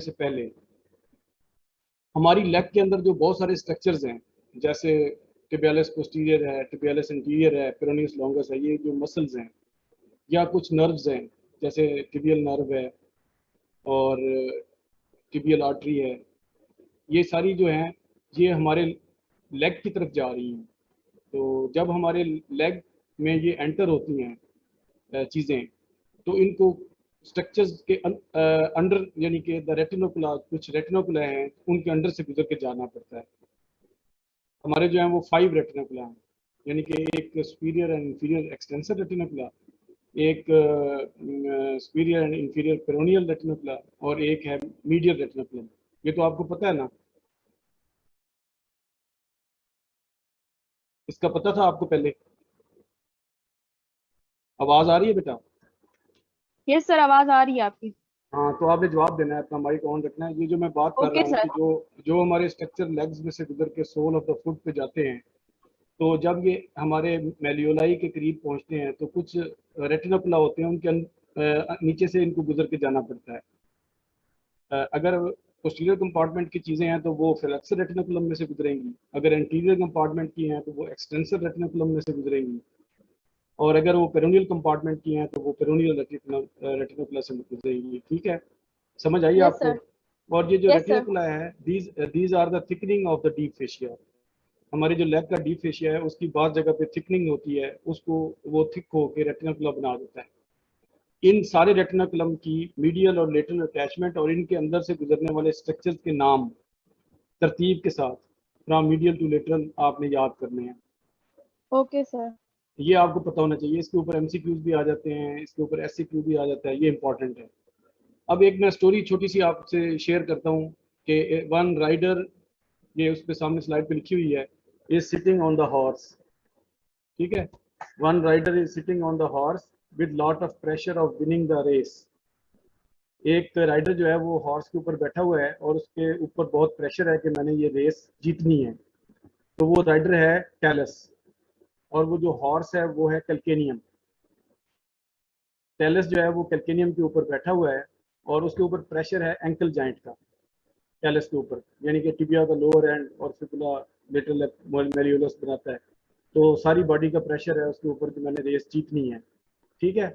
से पहले हमारी लेग के अंदर जो बहुत सारे स्ट्रक्चर्स हैं, जैसे टिबियालिस पोस्टीरियर है, टिबियालिस इंटीरियर है, पेरोनियस लॉन्गस है, ये जो मसल्स हैं या कुछ नर्व्स हैं, जैसे टिबियल नर्व है और टिबियल आर्टरी है, ये सारी जो हैं ये हमारे लेग की तरफ जा रही हैं। तो जब हमारे लेग में ये एंटर होती हैं चीज़ें, तो इनको स्ट्रक्चर्स के अंडर, यानी कि द रेटिनोकुला, कुछ रेटिनोकुला हैं उनके अंडर से गुजर के जाना पड़ता है। हमारे जो हैं वो 5 रेटिनोकुला हैं, यानी कि एक सुपीरियर एंड इंफीरियर एक्सटेंसर रेटिनोकुला, एक सुपीरियर एंड इंफीरियर पेरोनियल रेटिनोकुला और एक है मीडियल रेटिनोकुलम। ये तो आपको पता है ना, इसका पता था आपको पहले? आवाज आ रही है बेटा? यस सर, आवाज आ रही है आपकी। हाँ, तो आपने जवाब देना है, अपना माइक ऑन रखना है। ये जो मैं बात कर रहा ओके हूँ सर। कि जो जो हमारे स्ट्रक्चर लेग्स में से गुजर के सोल ऑफ द फुट पे जाते हैं, तो जब ये हमारे मेलियोलाई के करीब पहुंचते हैं तो कुछ रेटिनोकुला होते हैं, उनके नीचे से इनको गुजर के जाना पड़ता है। अगर पोस्टीरियर कंपार्टमेंट की चीज़ें हैं तो वो फ्लेक्सर रेटिनोकुलम में से गुजरेंगी, अगर एंटीरियर कंपार्टमेंट की हैं तो वो एक्सटेंसर रेटिनोकुलम में से गुजरेंगी, और अगर वो पेरोनियल कंपार्टमेंट की हैं तो वो पेरोनियल रेटिनोकुला से गुजरेंगी। ठीक है, समझ आई यस आपको? सर। और ये जो यस सर। रेटिनोकुला है, these are the thickening of the deep fascia. हमारे जो लेग का डीप फेशिया है उसकी बात जगह पे थिकनिंग होती है, उसको वो थिक होकर रेटिनोकुला बना देता है। इन सारे रेटिनोकुलम की मीडियल और लेटरल अटैचमेंट और इनके अंदर से गुजरने वाले स्ट्रक्चर्स के नाम तरतीब के साथ फ्रॉम मीडियल टू लेटरल आपने याद करने हैं। Okay sir. ये आपको पता होना चाहिए। इसके ऊपर एमसीक्यूज भी आ जाते हैं, इसके ऊपर एससीक्यू भी आ जाता है, ये इंपॉर्टेंट है। अब एक मैं स्टोरी छोटी सी आपसे शेयर करता हूँ कि वन राइडर, ये उस पे सामने स्लाइड पे लिखी हुई है, is sitting on the horse. ठीक है, one rider is sitting on the horse with lot of pressure of winning the race. एक राइडर जो है वो हॉर्स के ऊपर बैठा हुआ है और उसके ऊपर बहुत प्रेशर है कि मैंने ये रेस जीतनी है। तो वो राइडर है टैलस, और वो जो हॉर्स है वो है कैल्केनियम। टैलस जो है वो कैल्केनियम के ऊपर बैठा हुआ है और उसके ऊपर प्रेशर है एंकल जॉइंट का, टैलस के ऊपर, यानी कि टिबिया का लोअर एंड और फिबुला लेटरल मेरियोलस बनाता है। तो सारी बॉडी का प्रेशर है उसके ऊपर कि मैंने रेस जीतनी है। ठीक है,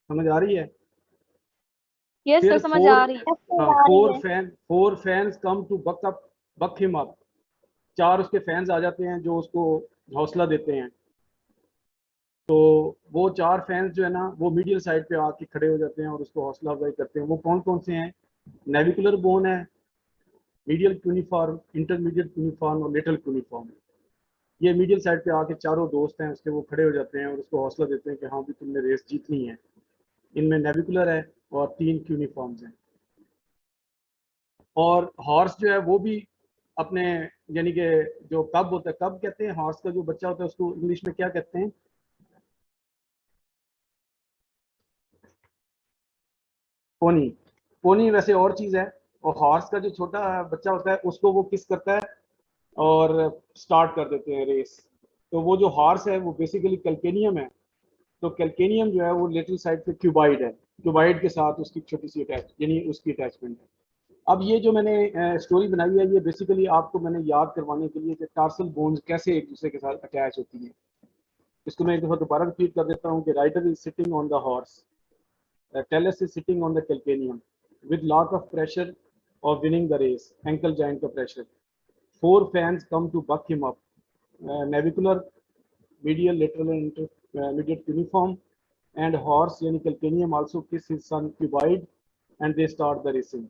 समझ आ रही है? यस सर, फिर समझ आ रही है। Four fans come to buck him up. 4 उसके फैंस आ जाते हैं जो उसको हौसला देते हैं। तो वो 4 फैंस जो है ना वो मीडियल साइड पे आके खड़े हो जाते हैं और उसको हौसला अफजाई करते हैं। वो कौन कौन से हैं? नेविकुलर बोन है, मीडियल क्यूनिफॉर्म, इंटरमीडिएट क्यूनिफॉर्म और लेटरल क्यूनिफॉर्म। ये मीडियल साइड पे आके चारों दोस्त हैं उसके, वो खड़े हो जाते हैं और उसको हौसला देते हैं कि हाँ भी तुमने रेस जीतनी है। इनमें नेविकुलर है और 3 क्यूनिफॉर्म्स हैं। और हॉर्स जो है वो भी अपने, यानी कि जो कब होता है, कब कहते हैं हॉर्स का जो बच्चा होता है उसको इंग्लिश में क्या कहते हैं? पोनी। पोनी वैसे और चीज है, और हॉर्स का जो छोटा बच्चा होता है उसको वो किस करता है और स्टार्ट कर देते हैं रेस। तो वो जो हॉर्स है वो बेसिकली कैल्केनियम है। तो कैल्केनियम जो है वो लिटिल साइड पे क्यूबाइड है, क्यूबाइड के साथ उसकी छोटी सी अटैच, यानी उसकी अटैचमेंट है। अब ये जो मैंने स्टोरी बनाई है ये बेसिकली आपको मैंने याद करवाने के लिए कि टार्सल बोन्स कैसे एक दूसरे के साथ अटैच होती हैं। इसको मैं एक दफा दोबारा रिपीट कर देता हूँ कि rider is sitting on the horse, talus is sitting on the calcaneum with lot of pressure of winning the race, ankle joint का pressure. 4 fans come to buck him up. Navicular, medial, lateral, and intermediate cuneiform, and horse यानी calcaneum also kiss his son cuboid, and they start the racing.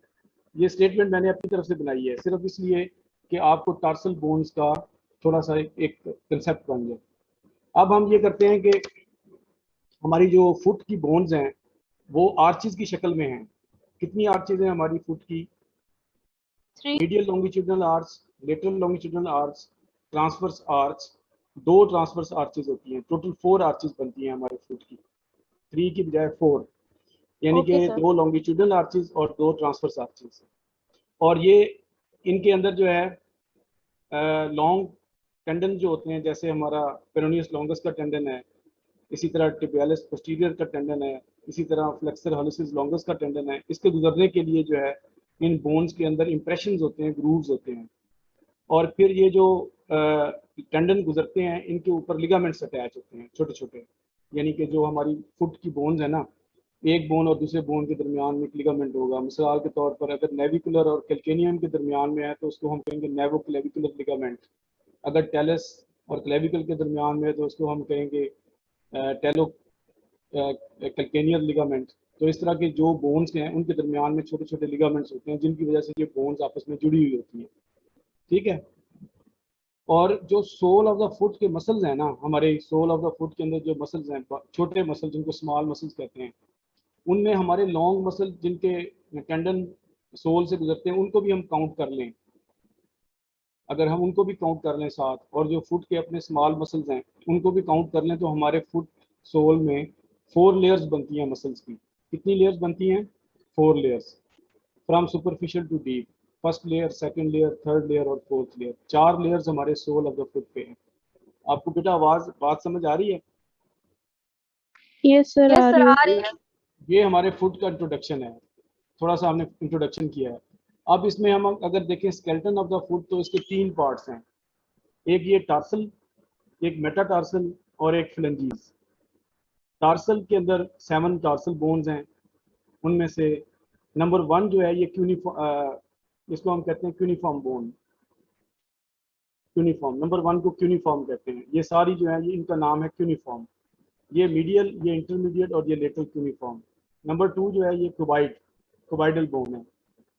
ये statement मैंने अपनी तरफ से बनाई है सिर्फ इसलिए कि आपको टार्सल बोन्स का थोड़ा सा एक कंसेप्ट बन जाए। अब हम ये करते हैं कि हमारी जो फुट की बोन्स हैं वो आर्चिज की शक्ल में हैं। कितनी आर्चिज हैं हमारी फुट की? 3। Medial longitudinal arch, lateral longitudinal arch, transverse arch. 2 transverse arches होती हैं, टोटल 4 आर्चेज बनती हैं हमारे फुट की, 3 की बजाय 4, यानी कि ओके सर। 2 लॉन्गिट्यूडनल आर्चेज और 2 ट्रांसवर्स आर्चेज। और ये इनके अंदर जो है लॉन्ग टेंडन जो होते हैं, जैसे हमारा पेरोनियस लॉन्गस का टेंडन है, इसी तरह टिबियालिस पोस्टीरियर का टेंडन है, इसी तरह फ्लेक्सर हॉलिसिस लॉन्गस का टेंडन है। इसके गुजरने के लिए जो है इन बोन्स के अंदर इंप्रेशंस होते हैं, ग्रूव्स होते हैं, और फिर ये जो टेंडन गुजरते हैं इनके ऊपर लिगामेंट्स अटैच होते हैं छोटे छोटे, यानी कि जो हमारी फुट की बोन्स है ना, एक बोन और दूसरे बोन के दरमियान में एक लिगामेंट होगा। मिसाल के तौर पर अगर नेविकुलर और कैल्केनियम के दरमियान में है तो उसको हम कहेंगे नेवो क्लेविकुलर लिगामेंट। अगर टेलस और क्लेविकल के दरमियान में है तो उसको हम कहेंगे टेलो कैल्केनियर लिगामेंट। तो इस तरह के जो बोन्स हैं उनके दरमियान में छोटे छोटे लिगामेंट्स होते हैं जिनकी वजह से ये बोन्स आपस में जुड़ी हुई होती हैं, ठीक है। और जो सोल ऑफ द फुट के मसल्स हैं ना, हमारे सोल ऑफ द फुट के अंदर जो मसल्स हैं, छोटे मसल जिनको स्मॉल मसल्स कहते हैं, उनमें हमारे लॉन्ग मसल जिनके टेंडन सोल से गुजरते हैं उनको भी हम काउंट कर लें। अगर हम उनको भी काउंट कर लें साथ, और जो फुट के अपने स्मॉल मसल्स हैं उनको भी काउंट कर लें, तो हमारे फुट सोल में 4 लेयर्स बनती हैं मसल्स की। कितनी लेयर्स बनती हैं? 4 layers, from superficial to deep. First layer, second layer, third layer और फोर्थ लेयर। 4 लेयर्स हमारे सोल ऑफ द फुट पे हैं। आपको बेटा आवाज बात समझ आ रही है? यस सर, आ रही है। ये हमारे फुट का इंट्रोडक्शन है, थोड़ा सा हमने इंट्रोडक्शन किया है। अब इसमें हम अगर देखें स्केलेटन ऑफ द फुट, तो इसके 3 पार्ट्स हैं। एक ये टार्सल, एक मेटाटार्सल और एक फ्लेंजीज। टार्सल के अंदर 7 टार्सल बोन्स हैं, उनमें से नंबर 1 जो है ये इसको हम कहते हैं क्यूनिफॉर्म बोन। क्यूनिफॉर्म, नंबर 1 को क्यूनिफॉर्म कहते हैं। ये सारी जो है ये इनका नाम है क्यूनिफॉर्म। ये मीडियल, ये इंटरमीडिएट और ये लेटरल क्यूनिफॉर्म। नंबर 2 जो है ये क्यूबाइडल बोन है।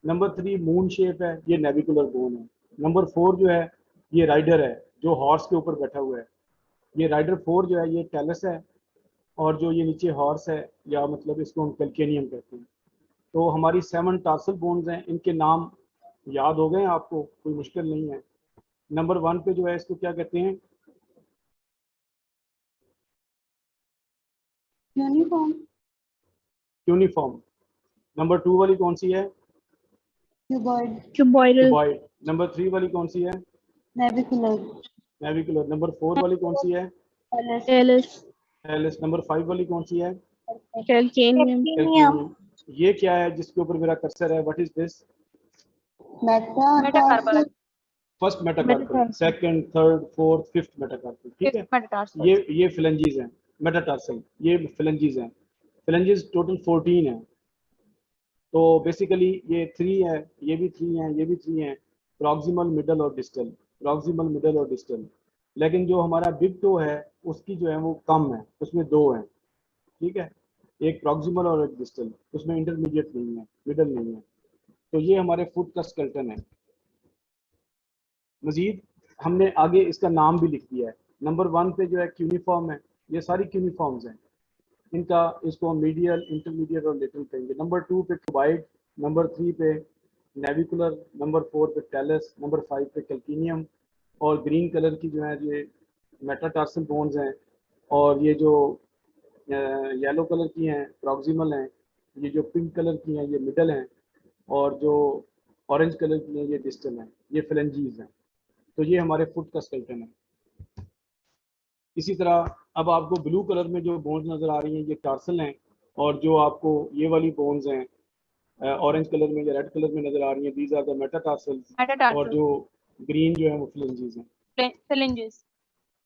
नंबर 3 मून शेप है, ये नेविकुलर बोन है। नंबर 4 जो है ये राइडर है, जो हॉर्स के ऊपर बैठा हुआ है। ये राइडर 4 जो है ये टेलस है, और जो ये नीचे हॉर्स है, या मतलब इसको हम कैल्केनियम कहते हैं। तो हमारी 7 टार्सल बोन्स हैं, इनके नाम याद हो गए आपको, कोई मुश्किल नहीं है। नंबर 1 पे जो है इसको क्या कहते हैं? Uniform, uniform. नंबर 2 वाली कौन सी है? Cuboid, cuboidal, cuboid. नंबर 3 वाली कौन सी है? Navicular, navicular. नंबर 4 वाली कौन सी है? Tells, Alice. नंबर 5 वाली कौन सी है? Calcaneum, calcaneum. ये क्या है जिसके ऊपर मेरा कर्सर है? What is this? Metacarpal, first metacarpal, second, third, fourth, fifth metacarpal, ठीक है। ये फ्लेंजीज हैं, मेटाटार्सल, ये फ्लेंजीज हैं। फ्लेंजीज टोटल 14 हैं। तो बेसिकली ये 3 है, ये भी 3 हैं, ये भी 3 हैं। प्रॉक्सिमल, मिडल और डिस्टल, प्रॉक्सिमल, मिडल और डिस्टल। लेकिन जो हमारा बिग टो है उसकी जो है वो कम है, उसमें 2 हैं, ठीक है। एक प्रॉक्सिमल और एक डिस्टल, उसमें इंटरमीडिएट नहीं है, मिडल नहीं है। तो ये हमारे फुट का स्केलेटन है। मजीद हमने आगे इसका नाम भी लिख दिया है। नंबर 1 पे जो है क्यूनिफॉर्म है, ये सारी क्यूनिफॉर्म्स हैं। इनका इसको हम मीडियल, इंटरमीडिएट और लेटरल कहेंगे। नंबर 2 पे क्यूबाइड, नंबर 3 पे नेविकुलर, नंबर 4 पे टेलस, नंबर 5 पे कैल्केनियम। और ग्रीन कलर की जो है ये मेटाटार्सल बोन्स हैं, और ये जो येलो कलर की हैं प्रॉक्सिमल हैं, ये जो पिंक कलर की हैं ये मिडल हैं, और जो ऑरेंज कलर की हैं ये डिस्टल हैं, ये फ्लेंजीज हैं। तो ये हमारे फुट का स्केलेटन है। इसी तरह अब आपको ब्लू कलर में जो बोन्स नज़र आ रही हैं ये टार्सल हैं, और जो आपको ये वाली बोन्स हैं ऑरेंज कलर में या रेड कलर में नज़र आ रही हैं, दीज आर द मेटाटार्सल्स। और जो ग्रीन जो है वो फ्लेंजीज हैं। फ्लेंजेस।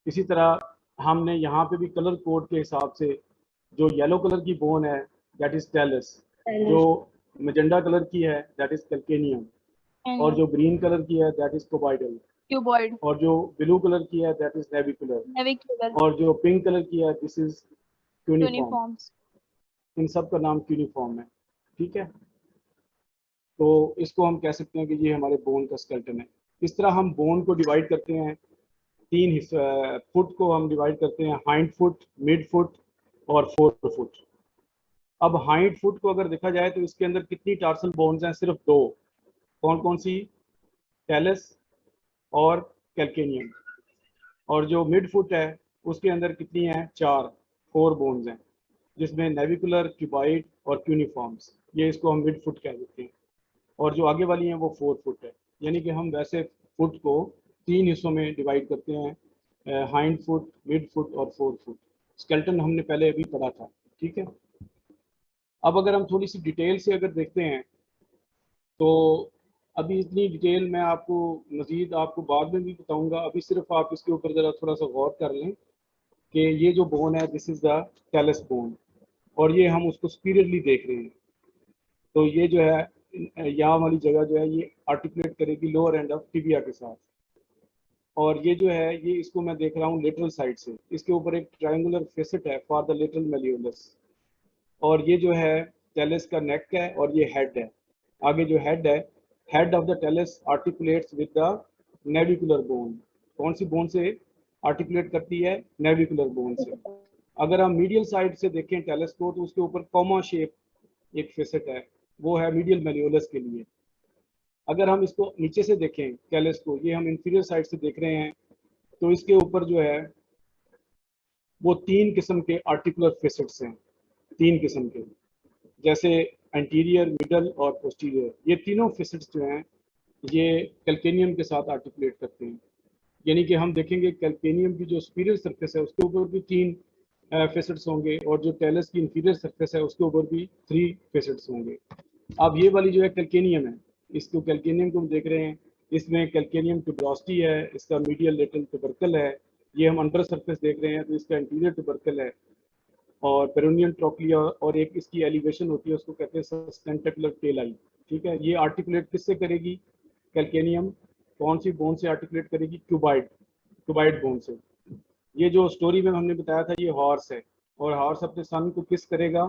इसी तरह हमने यहाँ पे भी कलर कोड के हिसाब से, जो येलो कलर की बोन है दैट इज टेलस, जो मैजेंडा कलर की है दैट इज कैल्केनियम, और जो ग्रीन कलर की है दैट इज कोबाइडल, क्यूबॉइड, और जो ब्लू कलर की है दैट इज नेविकुलर, नेविकुलर, और जो पिंक कलर की है दिस इज क्यूनिफॉर्म। यूनिफॉर्म्स। इन सब का नाम क्यूनिफॉर्म है, ठीक है। तो इसको हम कह सकते हैं कि ये हमारे बोन का स्केलेटन है। इस तरह हम बोन को डिवाइड करते हैं 3 हिस्से। फुट को हम डिवाइड करते हैं हाइंड फुट, मिड फुट और फोर फुट। अब हाइंड फुट को अगर देखा जाए तो इसके अंदर कितनी टार्सल बोन्स हैं? सिर्फ 2। कौन कौन सी? टेलस और कैल्केनियम। और जो मिड फुट है उसके अंदर कितनी है? 4 बोन्स हैं, जिसमें नेविकुलर, क्यूबाइड और क्यूनिफॉर्म्स, ये इसको हम मिड फुट कह देते हैं। और जो आगे वाली हैं वो 4 फुट है। यानी कि हम वैसे फुट को 3 हिस्सों में डिवाइड करते हैं, हाइंड फुट, मिड फुट और फोर फुट। स्केलेटन हमने पहले अभी पढ़ा था, ठीक है। अब अगर हम थोड़ी सी डिटेल से अगर देखते हैं तो अभी इतनी डिटेल मैं आपको मज़ीद आपको बाद में भी बताऊंगा, अभी सिर्फ आप इसके ऊपर ज़रा थोड़ा सा गौर कर लें कि ये जो बोन है this is the talus bone, और ये हम उसको सुपीरियरली देख रहे हैं। तो ये जो है यहाँ वाली जगह जो है ये आर्टिकुलेट करेगी लोअर एंड ऑफ टिबिया के साथ, और ये जो है ये इसको मैं देख रहा हूँ लेटरल साइड से, इसके ऊपर एक ट्रायंगुलर फेसेट है फॉर द लेटरल मेलियोलस, और ये जो है टेलस का नेक है और ये हेड है। आगे जो हेड है, head of the talus articulates with the navicular bone. कौन सी बोन से आर्टिकुलेट करती है? नेविकुलर बोन से। अगर हम मीडियल साइड से देखें टेलस को तो उसके ऊपर कॉमा शेप एक फेसेट है, वो है मीडियल मेलियोलस के लिए। अगर हम इसको नीचे से देखें टेलस को, ये हम इंफीरियर साइड से देख रहे हैं, तो इसके ऊपर जो है वो 3 किस्म के आर्टिकुलर फेसेट्स हैं, 3 किस्म के, जैसे एंटीरियर, मिडल और पोस्टीरियर। ये तीनों फेसेट्स जो हैं ये कैल्केनियम के साथ आर्टिकुलेट करते हैं। यानी कि हम देखेंगे कैल्केनियम की जो सुपीरियर सरफेस है उसके ऊपर भी 3 फेसेट्स होंगे, और जो टेलस की इंफीरियर सरफेस है उसके ऊपर भी 3 फेसेट्स होंगे। अब ये वाली जो है कैल्केनियम है, इसको कैल्केनियम को हम देख रहे हैं, इसमें कैल्केनियम ट्यूबरोसिटी है, इसका मीडियल लेटरल ट्यूबरकल है। ये हम अंडर सरफेस देख रहे हैं तो इसका इंटीरियर ट्यूबरकल है, और पेरोनियन ट्रोक्लिया, और एक इसकी एलिवेशन होती है उसको कहते हैं सस्टेंटिकुलर टेल आई। ठीक है, ये आर्टिकुलेट किससे करेगी? कैल्केनियम कौन सी बोन से आर्टिकुलेट करेगी? क्यूबाइड बोन से। ये जो स्टोरी में हमने बताया था ये हॉर्स है, और हॉर्स अपने सन को किस करेगा?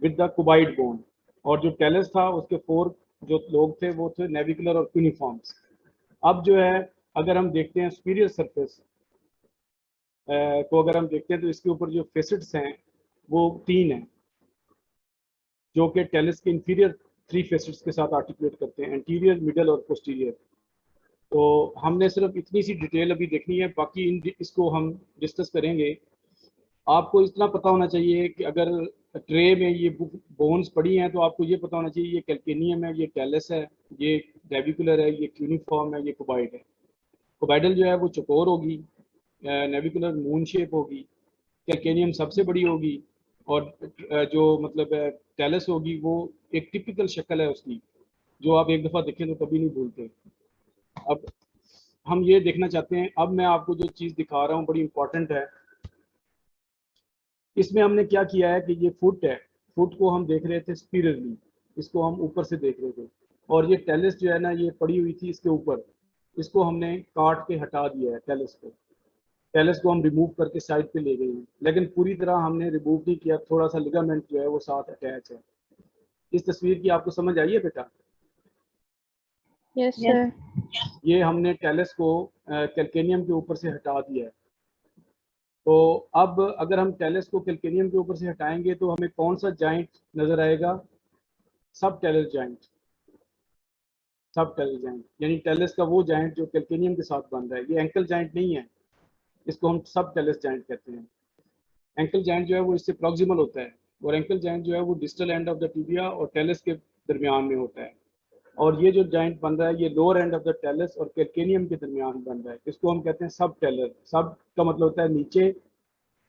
With the cuboid bone. और जो टेलस था उसके 4 जो लोग थे वो थे नेविकुलर और क्यूनिफॉर्म्स। अब जो है अगर हम देखते हैं सुपीरियर सरफेस को, अगर हम देखते हैं तो इसके ऊपर जो फेसेट्स हैं वो 3 हैं, जो कि टेलस के इंफीरियर 3 फेसेट्स के साथ आर्टिकुलेट करते हैं, एंटीरियर, मिडल और पोस्टीरियर। तो हमने सिर्फ इतनी सी डिटेल अभी देखनी है, बाकी इसको हम डिस्कस करेंगे। आपको इतना पता होना चाहिए कि अगर ट्रे में ये बोन्स पड़ी हैं तो आपको ये पता होना चाहिए ये कैल्केनियम है, ये टेलस है, ये नेविकुलर है, ये क्यूनिफॉर्म है, ये क्यूबाइड है। क्यूबाइडल जो है वो चौकोर होगी, नेविकुलर मून शेप होगी, कैल्केनियम सबसे बड़ी होगी, और जो मतलब टेलस होगी वो एक टिपिकल शक्ल है उसकी, जो आप एक दफ़ा देखें तो कभी नहीं भूलते। अब हम ये देखना चाहते हैं, अब मैं आपको जो चीज़ दिखा रहा हूँ बड़ी इंपॉर्टेंट है। इसमें हमने क्या किया है कि ये फुट है, फुट को हम देख रहे थे स्पीरली, इसको हम ऊपर से देख रहे थे, और ये टेलस जो है ना ये पड़ी हुई थी इसके ऊपर, इसको हमने काट के हटा दिया है टेलस को। टेलस को हम रिमूव करके साइड पे ले गए हैं, लेकिन पूरी तरह हमने रिमूव नहीं किया, थोड़ा सा लिगामेंट जो है वो साथ अटैच है। इस तस्वीर की आपको समझ आई है बेटा? Yes, sir. ये हमने टेलस को कैल्केनियम के ऊपर से हटा दिया है। तो अब अगर हम टेलस को कैल्केनियम के ऊपर से हटाएंगे तो हमें कौन सा जॉइंट नजर आएगा? सब टेलस जॉइंट। सब टेलस जॉइंट यानी टेलस का वो जॉइंट जो कैल्केनियम के साथ बन रहा है, ये एंकल जॉइंट नहीं है, इसको हम सब टेलस जॉइंट कहते हैं। एंकल जॉइंट जो है वो इससे प्रॉक्सिमल होता है, और एंकल जॉइंट जो है वो distal end of the tibia और टेलस के दरमियान में होता है। और ये जो जॉइंट बन रहा है ये lower end of the talus और कैल्केनियम के दरमियान बन रहा है, इसको हम कहते हैं सब टेलर। सब का मतलब होता है नीचे,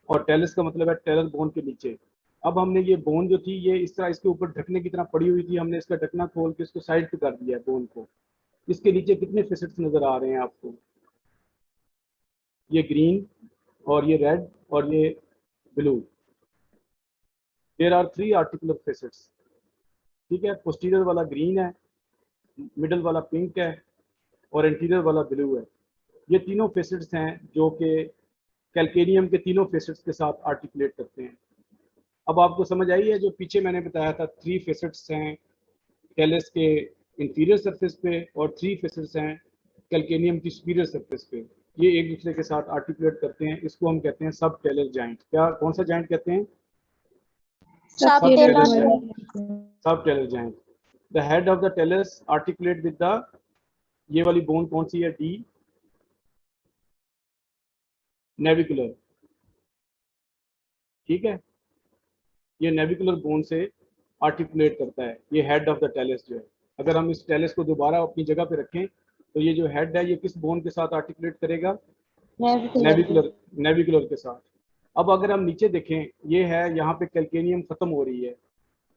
और टेलस का मतलब है टेलर बोन के नीचे। अब हमने ये बोन जो थी ये इस तरह इसके ऊपर ढकने की तरह पड़ी हुई थी, हमने इसका ढकना खोल के इसको साइड पे कर दिया बोन को। इसके नीचे कितने फेसेट्स नजर आ रहे हैं आपको? ये ग्रीन, और ये रेड, और ये blue. There are 3 articular facets. ठीक है, पोस्टीरियर वाला ग्रीन है, मिडल वाला पिंक है, और इंटीरियर वाला ब्लू है। ये तीनों फेसेट्स हैं जो कि कैल्केनियम के तीनों फेसेट्स के साथ आर्टिकुलेट करते हैं। अब आपको समझ आई है जो पीछे मैंने बताया था 3 फेसेट्स हैं टेलस के इंफीरियर सरफेस पे, और 3 फेसेट्स हैं कैल्केनियम की सुपीरियर सरफेस पे, ये एक दूसरे के साथ आर्टिकुलेट करते हैं। इसको हम कहते हैं सब टेलर जॉइंट। क्या, कौन सा जॉइंट कहते हैं? Sub subtalar tailor joint. joint. Subtalar joint. The head of the talus articulate with the, ये वाली बोन कौन सी है? The, navicular. ठीक है, ये नेविकुलर बोन से आर्टिकुलेट करता है, ये हेड ऑफ द टेलस जो है। अगर हम इस टेलस को दोबारा अपनी जगह पे रखें तो ये जो हेड है ये किस बोन के साथ आर्टिकुलेट करेगा? नेविकुलर, नेविकुलर के साथ। अब अगर हम नीचे देखें, ये है यहाँ पे कैल्केनियम खत्म हो रही है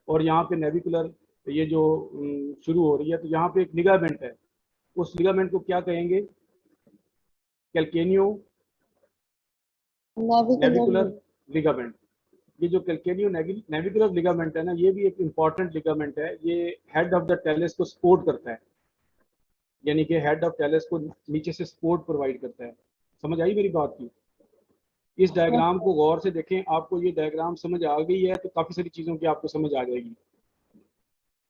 और यहाँ पे नेविकुलर ये जो शुरू हो रही है, तो यहाँ पे एक लिगामेंट है, उस लिगामेंट को क्या कहेंगे? कैल्केनियो नेविकुलर Navicular. लिगामेंट। ये जो कैल्केनियो नेविकुलर लिगामेंट है ना, ये भी एक इंपॉर्टेंट लिगामेंट है। ये हेड ऑफ द टेलस को सपोर्ट करता है, यानी कि हेड ऑफ टेलस को नीचे से सपोर्ट प्रोवाइड करता है। समझ आई मेरी बात की? इस डायग्राम को गौर से देखें, आपको ये डायग्राम समझ आ गई है तो काफ़ी सारी चीज़ों की आपको समझ आ जाएगी।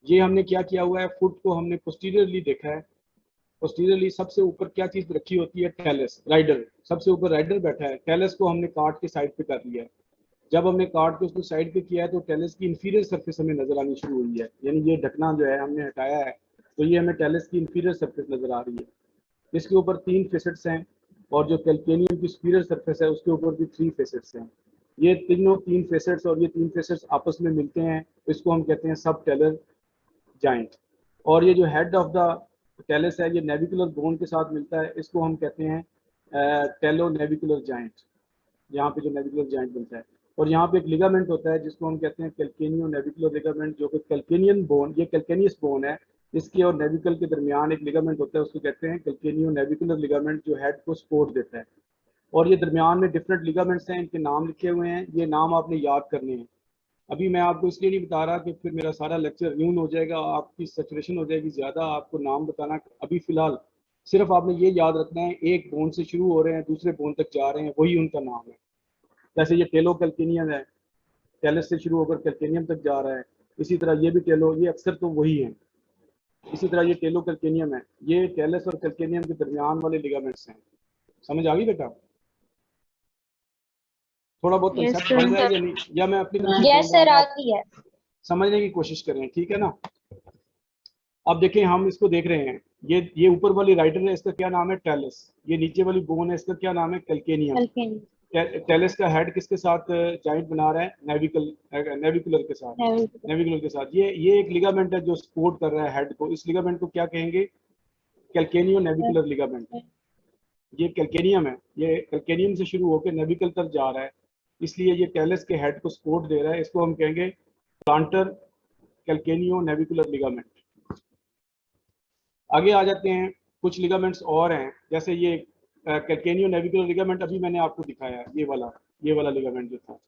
ये हमने क्या किया हुआ है, फुट को हमने पोस्टीरियरली देखा है। पोस्टीरियरली सबसे ऊपर क्या चीज़ रखी होती है? Talus, rider. सबसे ऊपर राइडर बैठा है, टेलस को हमने काट के साइड पे कर लिया है। जब हमने काट के उसको साइड पे किया है तो टेलस की इंफीरियर सरफेस हमें नजर आनी शुरू हुई है, यानी ये ढकना जो है हमने हटाया है, तो ये हमें टेलस की इंफीरियर सरफेस नजर आ रही है। इसके ऊपर 3 फेसेट्स हैं, और जो कैल्केनियम की सुपीरियर सरफेस है उसके ऊपर भी 3 फेसेट्स हैं। ये तीनों 3 फेसेट्स और ये 3 फेसेट्स आपस में मिलते हैं, इसको हम कहते हैं सब टेलर जॉइंट। और ये जो हेड ऑफ द टेलस है, ये नेविकुलर बोन के साथ मिलता है, इसको हम कहते हैं टेलो नेविकुलर जॉइंट। यहाँ पे जो नेविकुलर जॉइंट बनता है, और यहाँ पे एक लिगामेंट होता है जिसको हम कहते हैं कैल्केनियो नेविकुलर लिगामेंट, जो कि कैल्केनियन बोन, ये कैल्केनियस बोन है, इसके और नेविकल के दरमियान एक लिगामेंट होता है, उसको कहते हैं कैल्केनियो नेविकुलर लिगामेंट, जो हेड को सपोर्ट देता है। और ये दरमियान में डिफरेंट लिगामेंट्स हैं, इनके नाम लिखे हुए हैं, ये नाम आपने याद करने हैं। अभी मैं आपको इसलिए नहीं बता रहा कि फिर मेरा सारा लेक्चर न्यून हो जाएगा, आपकी सेचुरेशन हो जाएगी ज़्यादा, आपको नाम बताना। अभी फ़िलहाल सिर्फ आपने ये याद रखना है, एक बोन से शुरू हो रहे हैं दूसरे बोन तक जा रहे हैं, वही उनका नाम है। जैसे ये टेलो कैल्केनियम है, टेलस से शुरू होकर कैल्केनियम तक जा रहा है, इसी तरह ये भी टेलो, ये अक्सर तो वही है। इसी तरह ये टेलो कैल्केनियम है, ये टेलस और कैल्केनियम के दरमियान वाले लिगामेंट्स हैं। समझ आ गई बेटा? थोड़ा बहुत Yes, कंसेप्ट sir. समझ रहा है या नहीं, या मैं अपनी तरफ से Yes, बोल sir, रहा हूँ, आप आती है. समझने की कोशिश करें, ठीक है ना? अब देखें, हम इसको देख रहे हैं, ये ऊपर वाली राइडर है, इसका क्या नाम है? टेलस। ये नीचे वाली बोन है, इसका क्या नाम है? कैल्केनियम। Alkene. टेलस का हेड किसके साथ जॉइंट बना रहा है? नेविकुलर के साथ। Navicular. नेविकुलर के साथ ये एक लिगामेंट है जो सपोर्ट कर रहा है हेड को। इस लिगामेंट को क्या कहेंगे? कैल्केनियो नेविकुलर लिगामेंट। ये कैल्केनियम है, ये कैल्केनियम से शुरू होकर नेविकल तक जा रहा है, इसलिए ये टेलस के हेड को सपोर्ट दे रहा है। इसको हम कहेंगे प्लांटर कैल्केनियो नेविकुलर लिगामेंट। आगे आ जाते हैं, कुछ लिगामेंट्स और हैं, जैसे ये कैल्केनियो नेविकुलर लिगामेंट अभी मैंने आपको दिखाया है, ये वाला लिगामेंट जो था।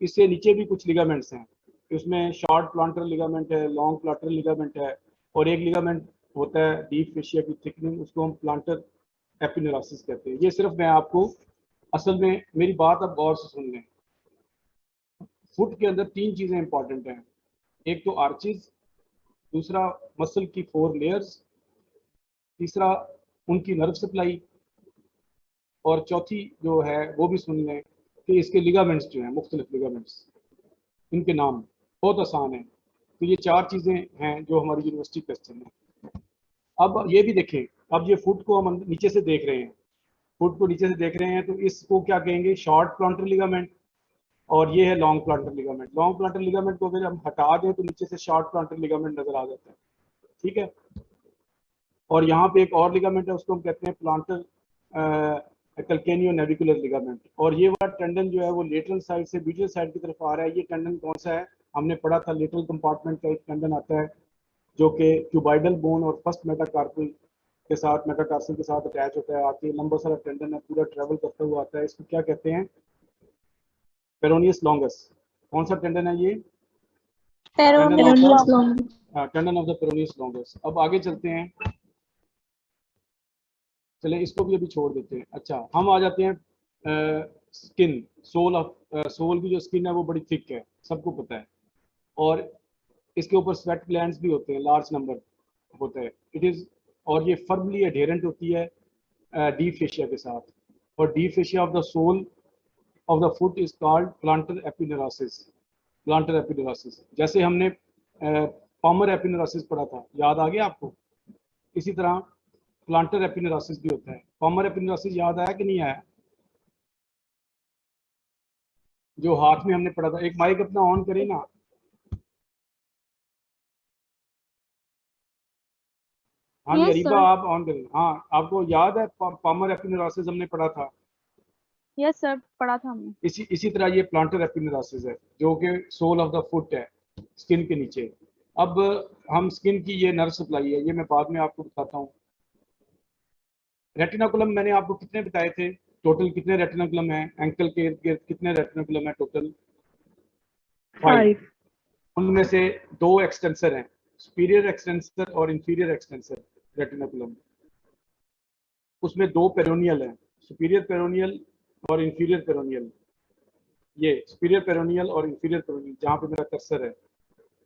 इससे नीचे भी कुछ लिगामेंट्स हैं, उसमें शॉर्ट प्लांटर लिगामेंट है, लॉन्ग प्लांटर लिगामेंट है, और एक लिगामेंट होता है डीप फेशिया की थिकनिंग, उसको हम प्लांटर एपिनेरासिस कहते हैं। ये सिर्फ मैं आपको, असल में मेरी बात अब गौर से सुन लें। फुट के अंदर 3 चीज़ें इंपॉर्टेंट हैं, एक तो आर्चिज, दूसरा मसल की 4 लेयर्स, तीसरा उनकी नर्व सप्लाई, और चौथी जो है वो भी सुन लें कि इसके लिगामेंट्स जो हैं, मुख्तलिफ लिगामेंट्स, इनके नाम बहुत आसान है। तो ये 4 चीज़ें हैं जो हमारी यूनिवर्सिटी क्वेश्चन है। अब ये भी देखें, अब ये फुट को हम नीचे से देख रहे हैं, फुट को नीचे से देख रहे हैं, तो इसको क्या कहेंगे? शॉर्ट प्लांटर लिगामेंट, और ये है long planter ligament. Long planter ligament को अगर हम हटा दें तो नीचे से शॉर्ट प्लांटर लिगामेंट नजर आ जाता है, ठीक है। और यहाँ पे एक और लिगामेंट है, उसको हम कहते हैं प्लांटर कैल्केनियो नेविकुलर लिगामेंट। और ये वाला टेंडन जो है वो लेटरल साइड से मीडियल साइड की तरफ आ रहा है। ये टेंडन कौन सा है? हमने पढ़ा था, लेटरल कंपार्टमेंट का एक टेंडन आता है जो कि क्यूबाइडल बोन और फर्स्ट मेटाकार्पल के साथ, मेटाकार्सल के साथ अटैच होता है, आके लंबा सारा टेंडन है, पूरा ट्रेवल करता हुआ आता है। इसको क्या कहते हैं? Peroneus longus. कौन सा टेंडन है ये? Tendon of the peroneus longus. अब आगे चलते हैं, चले इसको भी अभी छोड़ देते हैं। अच्छा, हम आ जाते हैं स्किन, सोल की जो स्किन है वो बड़ी थिक है, सबको पता है, और इसके ऊपर स्वेट ग्लैंड्स भी होते हैं, लार्ज नंबर होता है। इट इज़, और ये फर्मली एडेरेंट होती है डीप फेशिया के साथ, और deep fascia of the sole of the foot is called plantar aponeurosis. Plantar aponeurosis, जैसे हमने पामर एपिनेरासिस पढ़ा था, याद आ गया आपको? इसी तरह प्लांटर एपिनेरासिस भी होता है। पामर एपिनेरासिस याद आया कि नहीं आया? जो हाथ में हमने पढ़ा था। एक माइक अपना ऑन करें ना। हाँ जी, Yes, अरीबा sir. आप ऑन करें। हाँ, आपको याद है पामर एपिनेरासिस हमने पढ़ा था? Yes, sir. पढ़ा था हमने। इसी तरह ये प्लांटर एपिनेरासिस है, जो कि सोल ऑफ द फुट है, स्किन के नीचे। अब हम स्किन की ये नर्व सप्लाई है, ये मैं बाद में आपको बताता हूँ। रेटिनाकुलम मैंने आपको कितने बताए थे, टोटल कितने रेटिनाकुलम हैं, एंकल के इर्द गिर्द कितने रेटिनाकुलम हैं टोटल? 5। उनमें से 2 एक्सटेंसर हैं, सुपीरियर एक्सटेंसर और इंफीरियर एक्सटेंसर रेटिनाकुलम। उसमें 2 पेरोनियल हैं, सुपीरियर पेरोनियल और इंफीरियर पेरोनियल। ये सुपीरियर पेरोनियल और इंफीरियर पेरोनियल, जहाँ पे मेरा कर्सर है,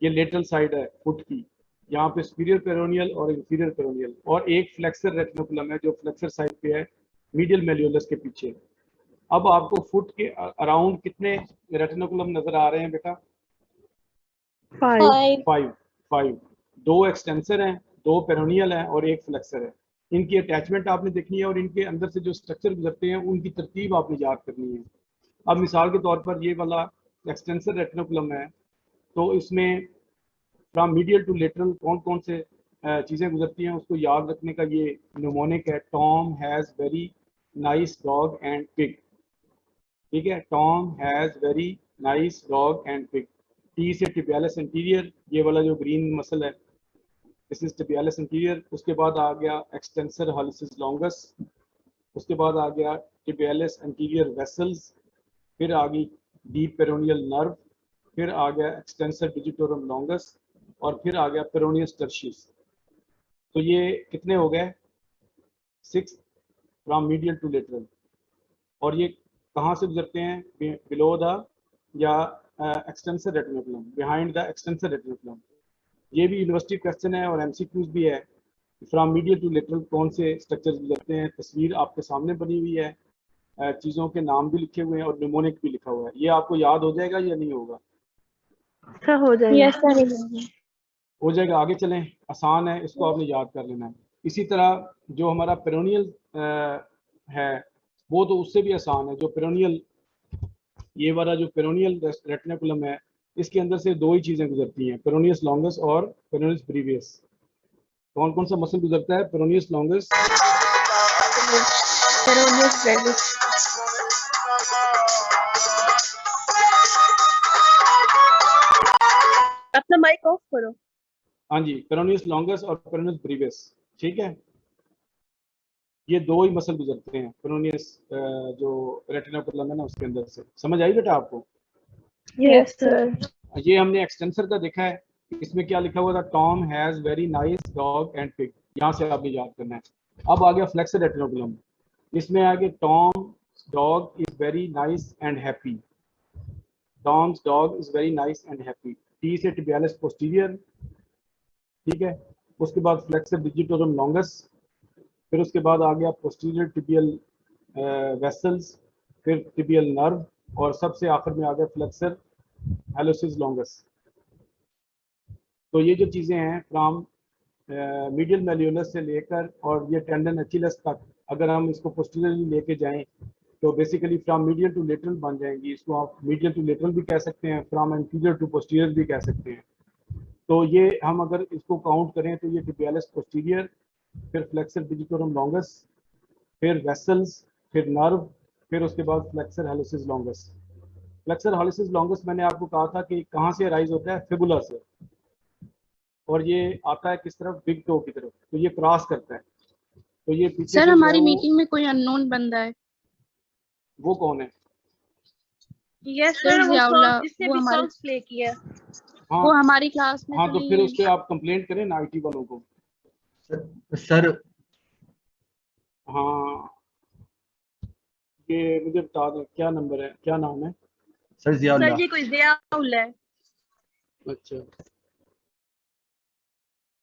ये लेटरल साइड है फुट की, यहाँ पे सुपीरियर पेरोनियल और इंफीरियर पेरोनियल। और एक फ्लेक्सर रेटिनोकुलम है जो फ्लेक्सर साइड पे है, मीडियल मेल्यूलस के पीछे। अब आपको फुट के अराउंड कितने रेटिनोकुलम नजर आ रहे हैं बेटा? 5। 2 एक्सटेंसर हैं, 2 पेरोनियल हैं और 1 फ्लेक्सर है। इनकी अटैचमेंट आपने देखनी है और इनके अंदर से जो स्ट्रक्चर गुजरते हैं उनकी तरतीब आपने याद करनी है। अब मिसाल के तौर पर ये वाला एक्सटेंसर रेटिनोकुलम है, तो इसमें फ्रॉम मीडियल टू लेटरल कौन कौन से चीज़ें गुजरती हैं उसको याद रखने का ये निमोनिक है। Tom has very nice dog and pig, ठीक है, Tom has very nice dog and pig. T से टिबियालिस एंटीरियर, ये वाला जो ग्रीन मसल है, दिस इज टिबियालिस एंटीरियर। उसके बाद आ गया एक्सटेंसर हॉलिसिस लॉन्गस, उसके बाद आ गया टिबियालिस एंटीरियर वेसल्स, फिर आ गई डीप पेरोनियल नर्व, फिर आ गया एक्सटेंसर डिजिटोरम लॉन्गस और फिर आ गया पेरोनियस टर्शियस। तो ये कितने हो गए? 6 फ्रॉम मीडियल टू लेटरल। और ये कहाँ से गुजरते हैं? बिलो द या एक्सटेंसर रेटिनोकुलम, बिहाइंड द एक्सटेंसर रेटिनोकुलम। ये भी यूनिवर्सिटी क्वेश्चन है और एमसीक्यूज भी है। फ्रॉम मीडियल टू लेटरल कौन से स्ट्रक्चर्स गुजरते हैं? तस्वीर आपके सामने बनी हुई है, चीज़ों के नाम भी लिखे हुए हैं और निमोनिक भी लिखा हुआ है। ये आपको याद हो जाएगा या नहीं होगा? सर हो जाएगा। Yes sir. हो जाएगा। आगे चलें, आसान है, इसको आपने याद कर लेना है। इसी तरह जो हमारा पेरोनियल है वो तो उससे भी आसान है। जो पेरोनियल, ये वाला जो पेरोनियल रेटिनोकुलम है, इसके अंदर से 2 ही चीज़ें गुजरती हैं, पेरोनियस लॉन्गस और पेरोनियस ब्रीवियस। कौन कौन सा मसल गुजरता है? पेरोनियस लॉन्गस, अपना माइक ऑफ करो। हाँ जी, पेरोनियस लॉन्गस और पेरोनियस ब्रीवियस, ठीक है। ये 2 ही मसल गुजरते हैं पेरोनियस जो रेटिनोकुलम है ना उसके अंदर से। समझ आई बेटा आपको? Yes sir. ये हमने एक्सटेंसर का देखा है, इसमें क्या लिखा हुआ था? Tom has very nice dog and pig, यहाँ से आपने याद करना है। अब आ गया फ्लेक्सर रेटिनोकुलम, इसमें आ गया Tom dog is very nice and happy, Tom's dog is very nice and happy. T से टिबियालिस पोस्टीरियर, ठीक है। उसके बाद फ्लेक्सर डिजिटोरम लॉन्गस, फिर उसके बाद आ गया पोस्टीरियर टिबियल वेसल्स, फिर टिबियल नर्व और सबसे आखिर में आ गया फ्लेक्सर हेलोसिस लॉन्गस। तो ये जो चीज़ें हैं फ्रॉम मीडियल मेल्यूलस से लेकर और ये टेंडन अचिलस तक, अगर हम इसको पोस्टीरियरली लेके जाएं तो basically from medial to lateral बन जाएंगी। इसको आप मीडियल टू लेटरल भी कह सकते हैं, फ्रॉम एंटीरियर टू पोस्टीरियर भी कह सकते हैं। तो ये हम अगर इसको काउंट करें तो ये टिबियालिस पोस्टीरियर, फिर फ्लेक्सर डिजिटोरम लॉन्गस, फिर वेसल्स, फिर नर्व, फिर उसके बाद फ्लेक्सर हेलोसिस लॉन्गस। फ्लेक्सर हेलोसिस लॉन्गस मैंने आपको कहा था कि कहाँ से राइज होता है? फिबुला से, और ये आता है किस तरफ? बिग टो की तरफ। तो ये क्रॉस करता है, तो ये पीछे सर से हमारी मीटिंग में कोई अननोन बंदा है। वो कौन है? यस सर, वो जिसने भी सॉन्ग्स प्ले किया। हाँ, वो हमारी क्लास में हाँ, तो तो नहीं फिर है। उस पर आप कंप्लेंट करें ना IT वालों को। सर हाँ, ये मुझे बता दें क्या नंबर है, क्या नाम है? सर जियाउल्लाह। सर जी कोई जियाउल है। अच्छा,